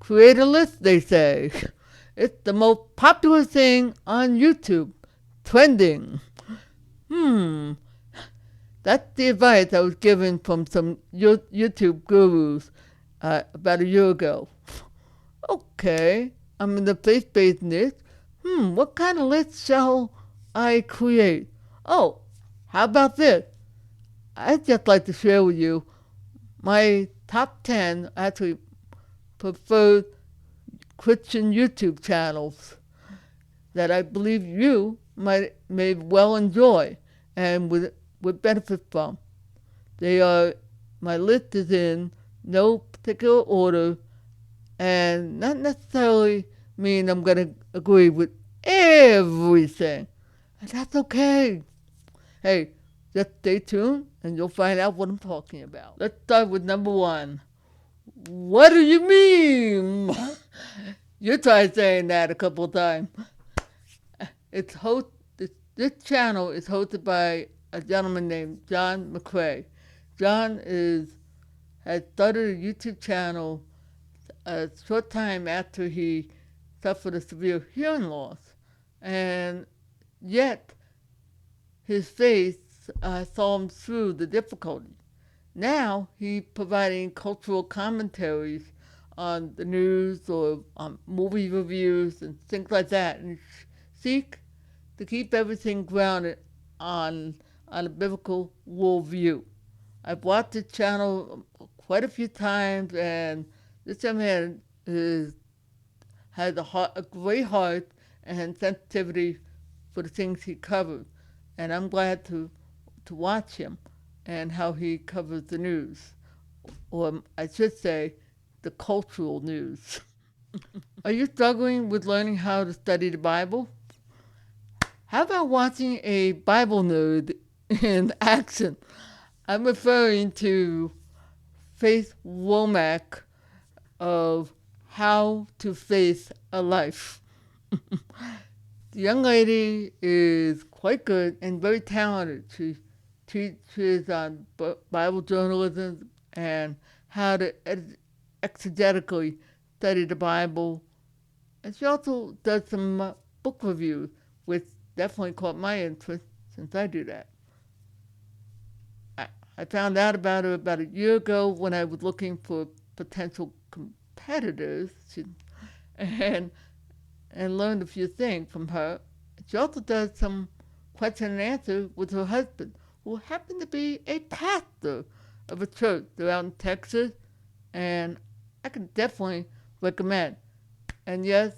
Creator list, they say. It's the most popular thing on YouTube. Trending. Hmm. That's the advice I was given from some YouTube gurus about a year ago. Okay, I'm in the faith-based list. What kind of list shall I create? Oh, how about this? I'd just like to share with you my top 10 actually preferred Christian YouTube channels that I believe you may well enjoy and would benefit from. They are, my list is in no particular order and not necessarily mean I'm going to agree with everything. And that's okay. Hey, just stay tuned and you'll find out what I'm talking about. Let's start with number 1. What do you mean? You tried saying that a couple of times. This channel is hosted by a gentleman named John McCrae. John has started a YouTube channel a short time after he suffered a severe hearing loss, and yet his faith saw him through the difficulty. Now he's providing cultural commentaries on the news or on movie reviews and things like that, and seek to keep everything grounded on a biblical worldview. I've watched the channel quite a few times, and this young man has a great heart and sensitivity for the things he covers, and I'm glad to watch him and how he covers the news, or I should say, the cultural news. Are you struggling with learning how to study the Bible? How about watching a Bible nerd in action? I'm referring to Faith Womack of How to Face a Life. The young lady is quite good and very talented. She teaches on Bible journalism and how to exegetically study the Bible. And she also does some book reviews, which definitely caught my interest since I do that. I found out about her about a year ago when I was looking for potential competitors and learned a few things from her. She also does some question and answer with her husband, who happened to be a pastor of a church. They're out in Texas, and I can definitely recommend. And yes,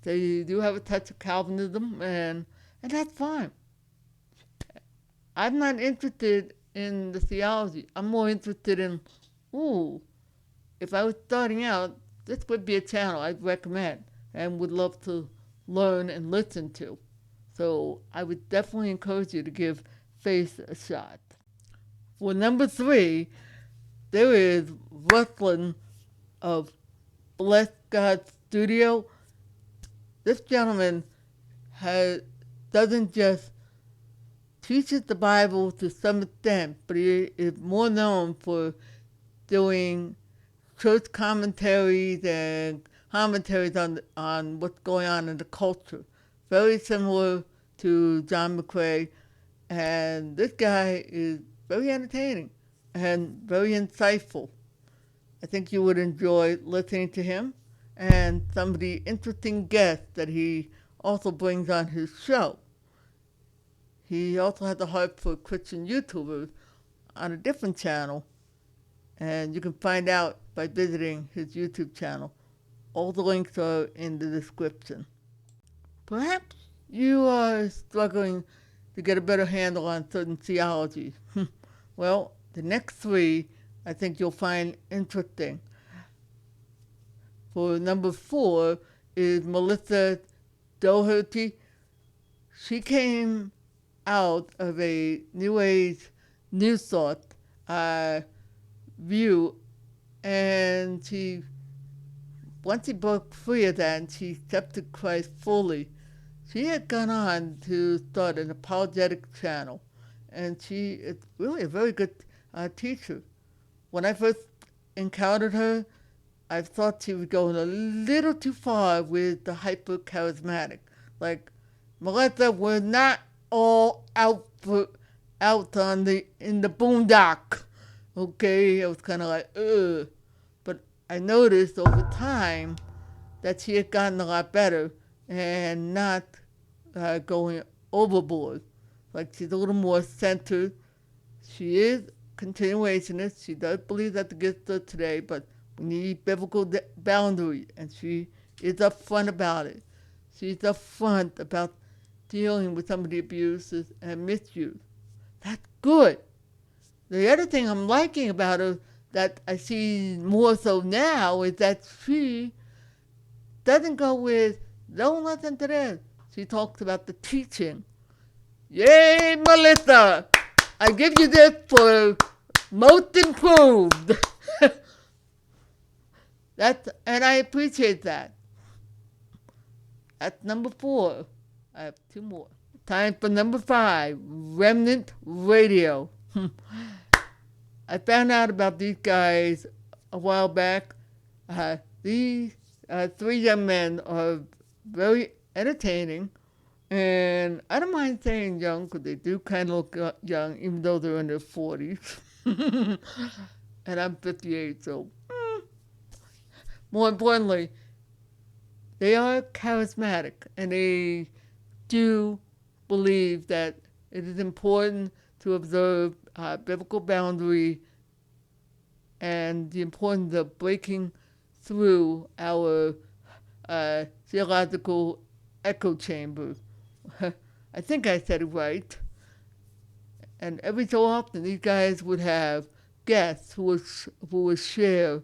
they do have a touch of Calvinism, and that's fine. I'm not interested in the theology. I'm more interested in, if I was starting out, this would be a channel I'd recommend and would love to learn and listen to. So I would definitely encourage you to give Faith a shot. For number 3, there is Rustlin of Bless God Studio. This gentleman doesn't just teaches the Bible to some extent, but he is more known for doing church commentaries and commentaries on what's going on in the culture. Very similar to John McCrae, and this guy is very entertaining and very insightful. I think you would enjoy listening to him and some of the interesting guests that he also brings on his show. He also has a heart for Christian YouTubers on a different channel, and you can find out by visiting his YouTube channel. All the links are in the description. Perhaps you are struggling to get a better handle on certain theology. Well, the next 3 I think you'll find interesting. For number 4 is Melissa Doherty. She came out of a New Age news thought view, and once she broke free of that and she accepted Christ fully, she had gone on to start an apologetic channel, and she is really a very good teacher. When I first encountered her, I thought she was going a little too far with the hyper charismatic. Like, Melissa, we're not all out in the boondock. Okay, I was kind of like, ugh. But I noticed over time that she had gotten a lot better and not going overboard. Like, she's a little more centered. She is continuationist. She does believe that the gifts are today, but we need biblical boundaries, and she is upfront about it. She's upfront about dealing with some of the abuses and misuse. That's good. The other thing I'm liking about her that I see more so now is that she doesn't go with, don't listen to this. She talks about the teaching. Yay, Melissa! I give you this for most improved. And I appreciate that. That's number 4. I have 2 more. Time for number 5, Remnant Radio. I found out about these guys a while back. These 3 young men are very entertaining, and I don't mind saying young because they do kind of look young, even though they're in their 40s. And I'm 58, so more importantly, they are charismatic, and they do believe that it is important to observe biblical boundary and the importance of breaking through our theological echo chambers. I think I said it right. And every so often, these guys would have guests who would share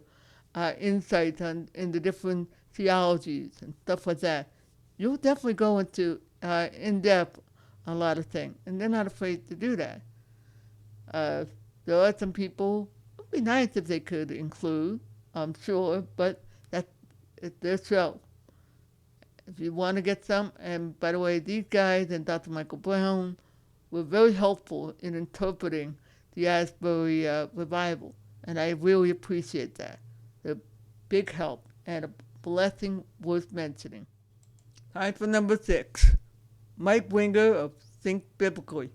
insights in the different theologies and stuff like that. You'll definitely go into in-depth a lot of things, and they're not afraid to do that. There are some people, it would be nice if they could include, I'm sure, but it's their show. If you want to get some, and by the way, these guys and Dr. Michael Brown were very helpful in interpreting the Asbury revival, and I really appreciate that. They're a big help and a blessing worth mentioning. Time for number 6, Mike Winger of Think Biblically.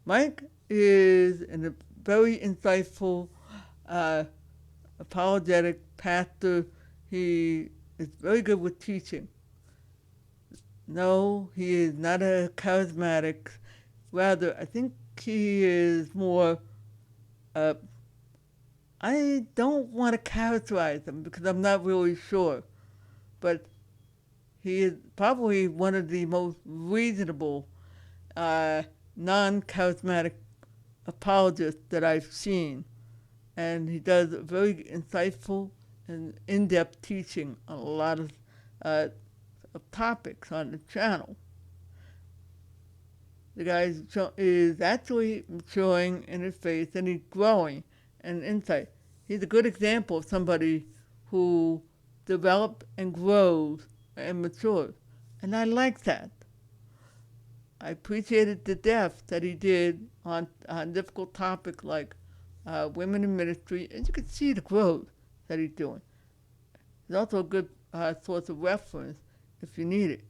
Mike is a very insightful, apologetic pastor. He is very good with teaching. No, he is not a charismatic. Rather, I think he is more, I don't want to characterize him because I'm not really sure. But he is probably one of the most reasonable, non-charismatic apologists that I've seen. And he does very insightful and in-depth teaching on a lot of topics on the channel. The guy is actually maturing in his faith, and he's growing in insight. He's a good example of somebody who develops and grows and matures. And I like that. I appreciated the depth that he did on difficult topics like women in ministry, and you can see the growth that he's doing. It's also a good source of reference if you need it.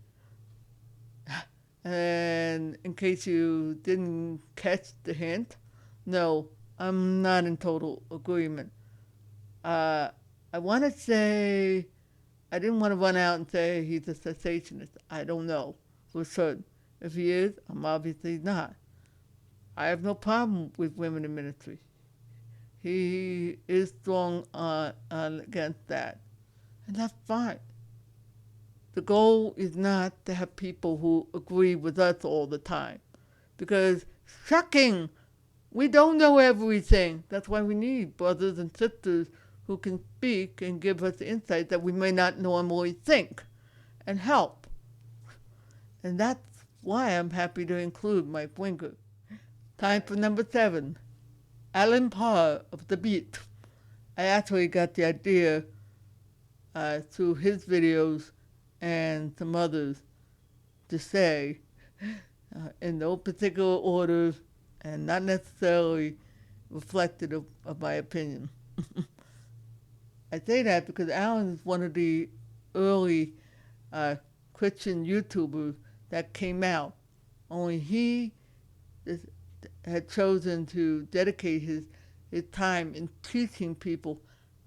And in case you didn't catch the hint, no, I'm not in total agreement. I want to say, I didn't want to run out and say he's a cessationist. I don't know for certain. If he is, I'm obviously not. I have no problem with women in ministry. He is strong against that. And that's fine. The goal is not to have people who agree with us all the time. Because, shocking, we don't know everything. That's why we need brothers and sisters who can speak and give us insight that we may not normally think and help. And that's why I'm happy to include Mike Winger. Time for number 7, Alan Parr of The Beat. I actually got the idea through his videos and some others to say in no particular order and not necessarily reflective of my opinion. I say that because Alan is one of the early Christian YouTubers that came out. Only he had chosen to dedicate his time in teaching people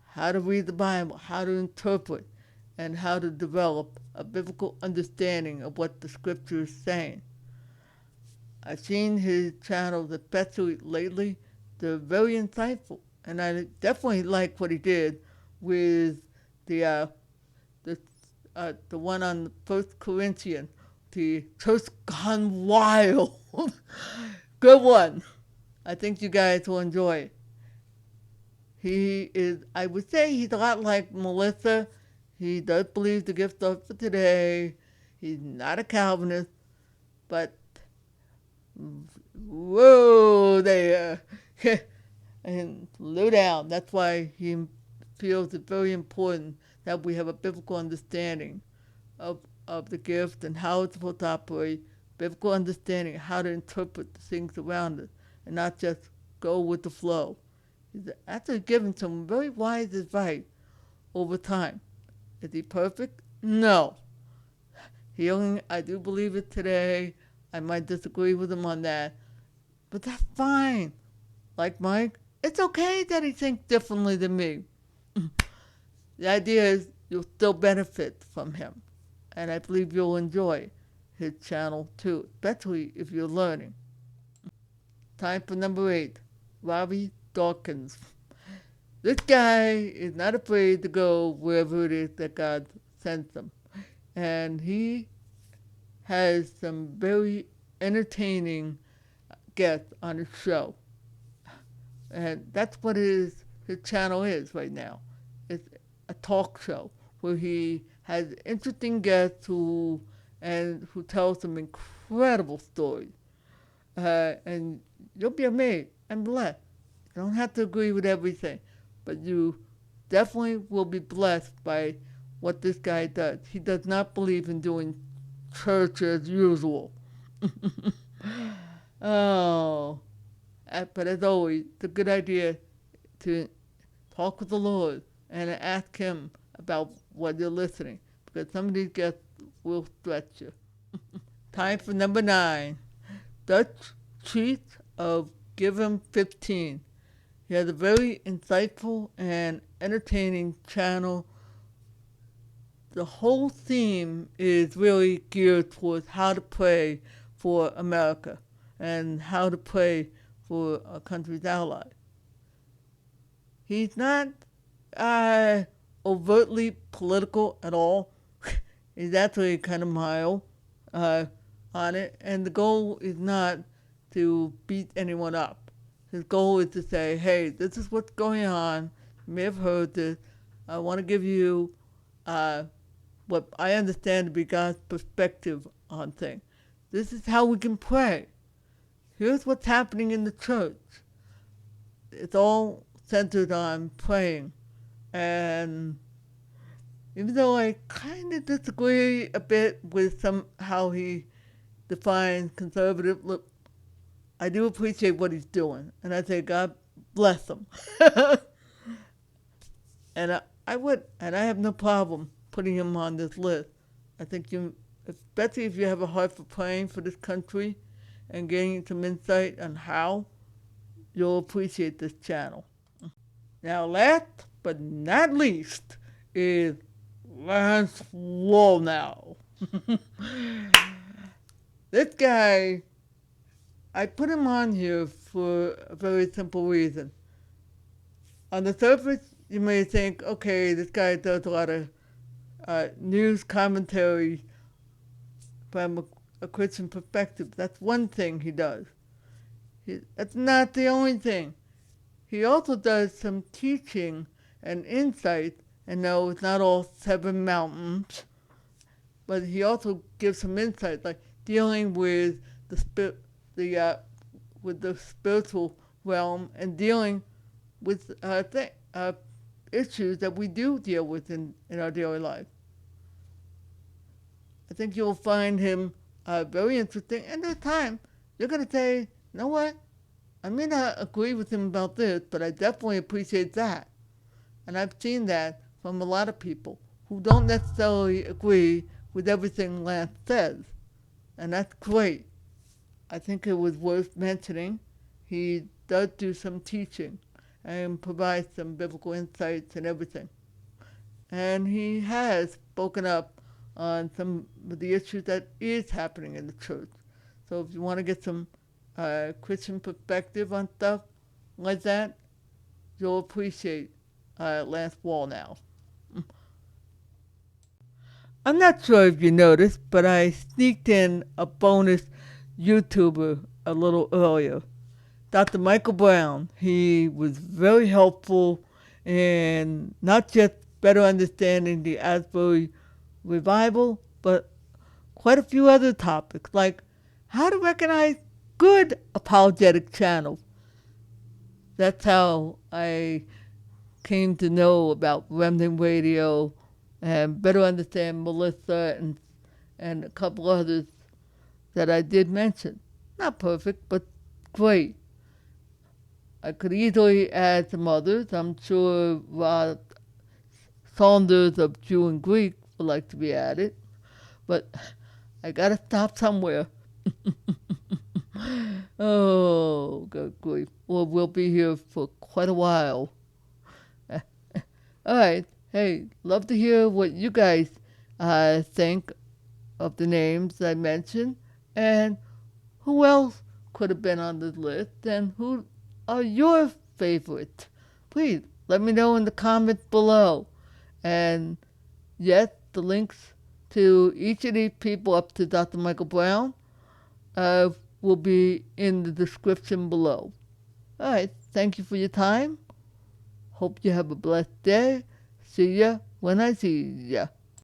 how to read the Bible, how to interpret, and how to develop a biblical understanding of what the scripture is saying. I've seen his channels, especially lately. They're very insightful, and I definitely like what he did with the one on First Corinthians, the church gone wild. Good one. I think you guys will enjoy it. He is, I would say he's a lot like Melissa. He does believe the gift of for today. He's not a Calvinist, but whoa there. And slow down. That's why he feels it very important that we have a biblical understanding of the gift and how it's supposed to operate, biblical understanding of how to interpret the things around us, and not just go with the flow. He's actually given some very wise advice over time. Is he perfect? No. I do believe it today. I might disagree with him on that, but that's fine. Like Mike, it's okay that he thinks differently than me. The idea is you'll still benefit from him, and I believe you'll enjoy his channel too, especially if you're learning. Time for number 8, Robbie Dawkins. This guy is not afraid to go wherever it is that God sends him, and he has some very entertaining guests on his show. And that's what his channel is right now. It's a talk show where he has interesting guests who tell some incredible stories. And you'll be amazed and blessed. You don't have to agree with everything, but you definitely will be blessed by what this guy does. He does not believe in doing church as usual. Oh. But as always, it's a good idea to talk with the Lord and ask him about what you're listening, because some of these guests will stretch you. Time for number 9. Dutch Treat of Give Him 15. He has a very insightful and entertaining channel. The whole theme is really geared towards how to pray for America and how to pray for our country's allies. He's not overtly political at all. He's actually kind of mild on it, and the goal is not to beat anyone up. His goal is to say, hey, this is what's going on. You may have heard this. I want to give you what I understand to be God's perspective on things. This is how we can pray. Here's what's happening in the church. It's all centered on praying. And even though I kind of disagree a bit with how he defines conservative, look, I do appreciate what he's doing. And I say, God bless him. And I have no problem putting him on this list. I think especially if you have a heart for praying for this country and gaining some insight on how, you'll appreciate this channel. Now, last but not least is Lance Wallnow. This guy, I put him on here for a very simple reason. On the surface, you may think, okay, this guy does a lot of news commentary from a Christian perspective. That's one thing he does. That's not the only thing. He also does some teaching and insight, and no, it's not all 7 mountains, but he also gives some insight, like dealing with the spiritual realm and dealing with issues that we do deal with in our daily life. I think you'll find him very interesting. And there's time you're going to say, you know what? I may not agree with him about this, but I definitely appreciate that. And I've seen that from a lot of people who don't necessarily agree with everything Lance says. And that's great. I think it was worth mentioning. He does do some teaching and provides some biblical insights and everything. And he has spoken up on some of the issues that is happening in the church. So if you want to get some Christian perspective on stuff like that, you'll appreciate Lance Wall now. I'm not sure if you noticed, but I sneaked in a bonus YouTuber a little earlier. Dr. Michael Brown. He was very helpful in not just better understanding the Asbury revival, but quite a few other topics, like how to recognize good apologetic channels. That's how I came to know about Remnant Radio and better understand Melissa and a couple others that I did mention. Not perfect, but great. I could easily add some others. I'm sure Rod Saunders of Jew and Greek would like to be added, but I gotta stop somewhere. Oh, good grief. Well, we'll be here for quite a while. All right. Hey, love to hear what you guys think of the names I mentioned and who else could have been on this list and who are your favorites. Please let me know in the comments below. And yes, the links to each of these people up to Dr. Michael Brown will be in the description below. All right. Thank you for your time. Hope you have a blessed day. See ya when I see ya.